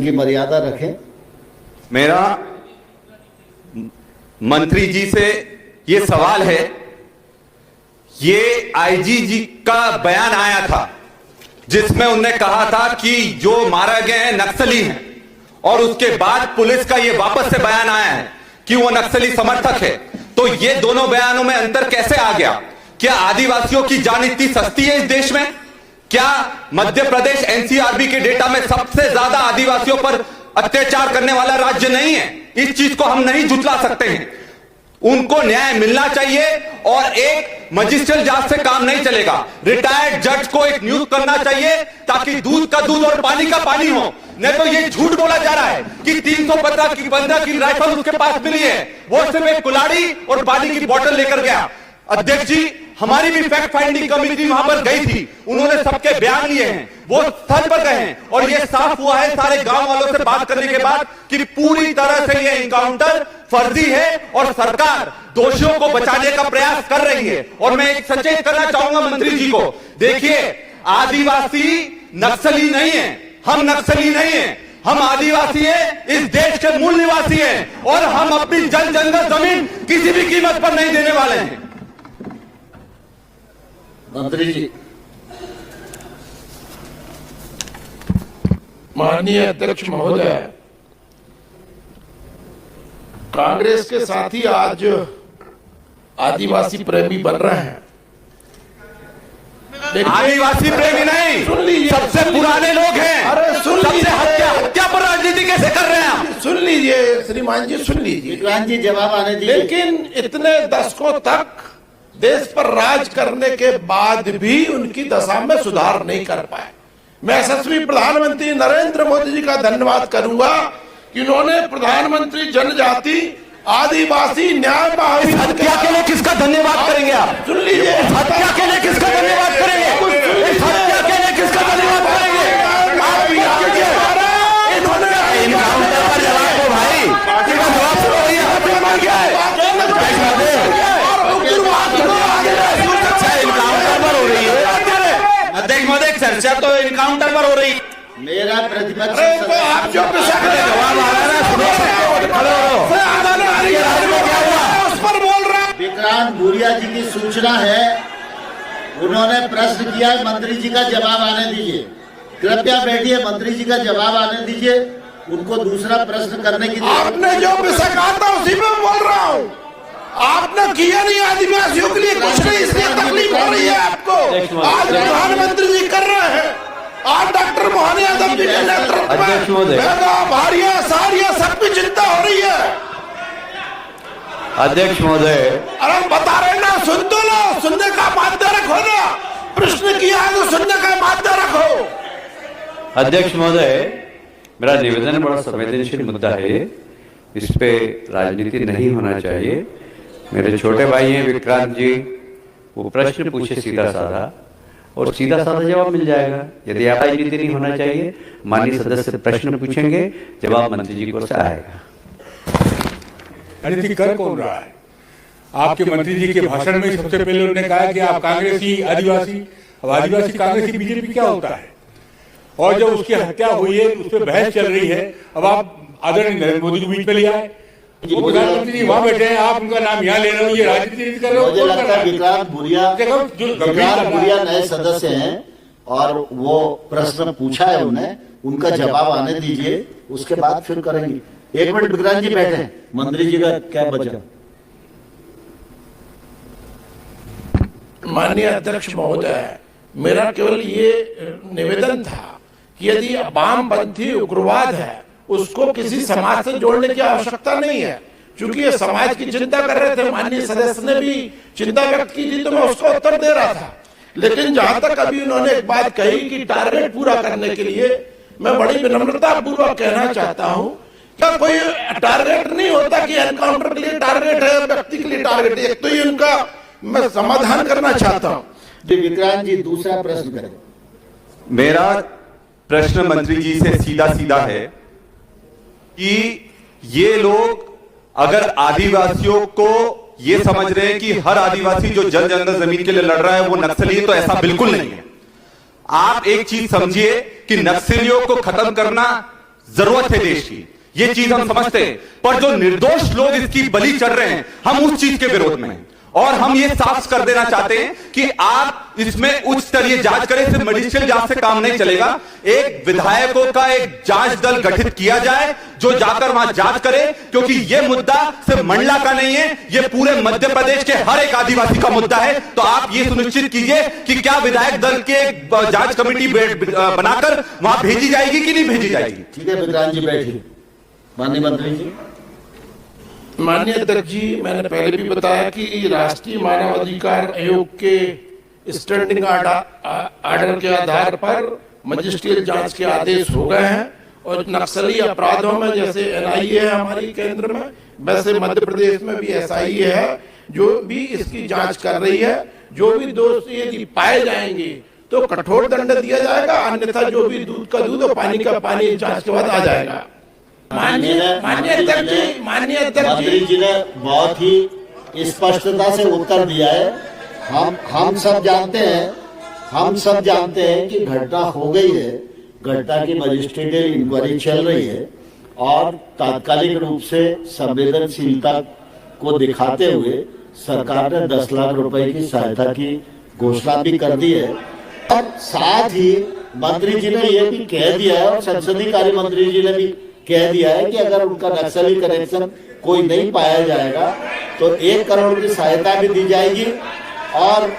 की मर्यादा रखें। मेरा मंत्री जी से ये सवाल है, ये आईजी जी का बयान आया था जिसमें उन्होंने कहा था कि जो मारा गए हैं नक्सली हैं, और उसके बाद पुलिस का ये वापस से बयान आया है कि वो नक्सली समर्थक है। तो ये दोनों बयानों में अंतर कैसे आ गया? क्या आदिवासियों की जान इतनी सस्ती है इस देश में? क्या मध्य प्रदेश एनसीआरबी के डेटा में सबसे ज्यादा आदिवासियों पर अत्याचार करने वाला राज्य नहीं है? इस चीज को हम नहीं झुठला सकते हैं। उनको न्याय मिलना चाहिए और एक मजिस्ट्रियल जांच से काम नहीं चलेगा। रिटायर्ड जज को एक नियुक्त करना चाहिए ताकि दूध का दूध और पानी का पानी हो। नहीं तो ये झूठ बोला जा रहा है कि 315 की राइफल उसके पास मिली है, वो सिर्फ एक कुल्हाड़ी और पानी की बोतल लेकर गया। अध्यक्ष जी, हमारी भी फैक्ट फाइंडिंग कमेटी वहां पर गई थी, उन्होंने सबके बयान लिए हैं, वो स्थल पर गए हैं और ये साफ हुआ है सारे गांव वालों से बात करने के बाद कि पूरी तरह से ये इनकाउंटर फर्जी है और सरकार दोषियों को बचाने का प्रयास कर रही है। और मैं एक सचेत करना चाहूंगा मंत्री जी को, देखिए आदिवासी नक्सली नहीं है, हम नक्सली नहीं है, हम आदिवासी हैं, इस देश के मूल निवासी हैं और हम अपनी जल जंगल जमीन किसी भी कीमत पर नहीं देने वाले हैं। मंत्री जी। माननीय अध्यक्ष महोदय, कांग्रेस के साथी आज आदिवासी प्रेमी बन रहे हैं। आदिवासी प्रेमी नहीं, सुन लीजिए, सबसे पुराने लोग हैं। अरे सुन लीजिए, हत्या पर राजनीति कैसे कर रहे हैं आप? सुन लीजिए श्रीमान जी, सुन लीजिए। विक्रांत जी जवाब आने दीजिए। लेकिन इतने दशकों तक देश पर राज करने के बाद भी उनकी दशा में सुधार नहीं कर पाए। मैं यशस्वी प्रधानमंत्री नरेंद्र मोदी जी का धन्यवाद करूंगा कि उन्होंने प्रधानमंत्री जनजाति आदिवासी न्याय हत्या के लिए किसका धन्यवाद करेंगे आप? सुन लीजिए, हत्या के लिए किसका धन्यवाद करेंगे? हत्या के लिए किसका धन्यवाद करेंगे? इन्होंने इनकाउंटर का जवाब दो भाई, पार्टी का जवाब दो, ये हत्या मार क्या है? अध्यक्ष महोदय, चर्चा तो इनकाउंटर पर हो रही। मेरा प्रतिपक्ष आप जो जवाब आ रहा है उस पर बोल रहा है। विक्रांत भूरिया जी की सूचना है, उन्होंने प्रश्न किया है, मंत्री जी का जवाब आने दीजिए। कृपया बैठिए, मंत्री जी का जवाब आने दीजिए, उनको दूसरा प्रश्न करने की। आपने जो विषय कहा था उसी में बोल रहा हूँ। आपने किया नहीं आदिवासियों के लिए कुछ नहीं, इसलिए तकलीफ हो रही है आपको। आज प्रधानमंत्री जी कर रहे हैं, आज डॉक्टर मोहन यादव जी के नेतृत्व में भारिया सारिया सबकी चिंता हो रही है। अध्यक्ष महोदय, अरे बता रहे ना, सुन तो लो, सुनने का माध्य रखो ना, प्रश्न किया है तो सुनने का माध्य रखो। अध्यक्ष महोदय, मेरा निवेदन बड़ा संवेदनशील मुद्दा है, इस पे राजनीति नहीं होना चाहिए। मेरे छोटे भाई हैं विक्रांत जी, वो प्रश्न पूछे सीधा साधा और सीधा साधा जवाब मिल जाएगा। यदि आप राजनीति नहीं होना चाहिए, माननीय सदस्य प्रश्न पूछेंगे, जवाब मंत्री जी को से आएगा। राजनीति कर कौन रहा है? आपके मंत्री जी के भाषण में सबसे पहले उन्होंने कहा कि आप कांग्रेसी आदिवासी। अब आदिवासी कांग्रेसी बीजेपी क्या होता है? और जब उसकी हत्या हुई है उस पर बहस चल रही है, अब आप आदरणीय नरेंद्र मोदी को बीच में ले आए। वो प्रधानमंत्री जी वहां बैठे हैं, आप उनका नाम यहाँ ले रहे हो, ये राजनीति कर रहे हो। मुझे लगता है विक्रांत भूरिया नए सदस्य हैं और वो प्रश्न पूछा है उन्हें, उनका जवाब आने दीजिए, उसके बाद फिर करेंगे। एक मिनट विक्रांत जी बैठे, मंत्री जी का क्या बचा? माननीय अध्यक्ष महोदय, मेरा केवल ये निवेदन था कि यदि वामपंथी उग्रवाद है उसको किसी समाज से जोड़ने की आवश्यकता नहीं है। क्योंकि ये समाज की चिंता कर रहे थे, माननीय सदस्य ने भी चिंता व्यक्त की थी, तो मैं उसको उत्तर दे रहा था। लेकिन जहां तक अभी उन्होंने एक बात कही कि टारगेट पूरा करने के लिए, मैं बड़ी विनम्रता पूर्वक कहना चाहता हूं, क्या कोई टारगेट नहीं होता कि एनकाउंटर के लिए टारगेट है, व्यक्ति के लिए टारगेट है। एक तो ये उनका मैं समाधान करना चाहता हूं। विक्रांत जी दूसरा प्रश्न करें। मेरा प्रश्न मंत्री जी से सीधा सीधा है कि ये लोग अगर आदिवासियों को ये समझ रहे हैं कि हर आदिवासी जो जल जंगल जमीन के लिए लड़ रहा है वो नक्सली है, तो ऐसा बिल्कुल नहीं है। आप एक चीज समझिए कि नक्सलियों को खत्म करना जरूरत है देश की, ये चीज हम समझते हैं। पर जो निर्दोष लोग इसकी बलि चढ़ रहे हैं, हम उस चीज के विरोध में हैं। और हम ये साफ कर देना चाहते हैं कि आप इसमें उच्च स्तरीय जांच करें, सिर्फ मजिस्ट्रेट जांच से काम नहीं चलेगा। एक विधायकों का एक जांच दल गठित किया जाए जो जाकर वहां जांच करे, क्योंकि ये मुद्दा सिर्फ मंडला का नहीं है, ये पूरे मध्य प्रदेश के हर एक आदिवासी का मुद्दा है। तो आप ये सुनिश्चित कीजिए कि क्या विधायक दल के जांच कमेटी बनाकर वहां भेजी जाएगी कि नहीं भेजी जाएगी। ठीक है विक्रांत जी बैठिए। माननीय मंत्री जी। माननीय अध्यक्ष जी, मैंने पहले भी बताया कि राष्ट्रीय मानवाधिकार आयोग के स्टैंडिंग ऑर्डर के आधार पर मजिस्ट्रियल जांच के आदेश हो गए हैं और नक्सली अपराधों में जैसे एनआईए है हमारी केंद्र में, वैसे मध्य प्रदेश में भी एसआईए है जो भी इसकी जांच कर रही है। जो भी दोषी यदि पाए जाएंगे तो कठोर दंड दिया जाएगा, अन्यथा जो भी दूध का दूध और पानी का पानी जांच के बाद आ जाएगा। माननीय अध्यक्ष जी, मंत्री जी ने बहुत ही स्पष्टता से उत्तर दिया है। हम सब जानते हैं कि घटना हो गई है, घटना की मजिस्ट्रेटियल इंक्वायरी चल रही है और तात्कालिक रूप से संवेदनशीलता को दिखाते हुए सरकार ने 10 लाख रुपए की सहायता की घोषणा भी कर दी है। और साथ ही मंत्री जी ने यह भी कह दिया है और संसदीय कार्य मंत्री जी ने भी कह दिया है कि अगर उनका नक्सली कनेक्शन कोई नहीं पाया जाएगा तो 1 करोड़ की सहायता भी दी जाएगी और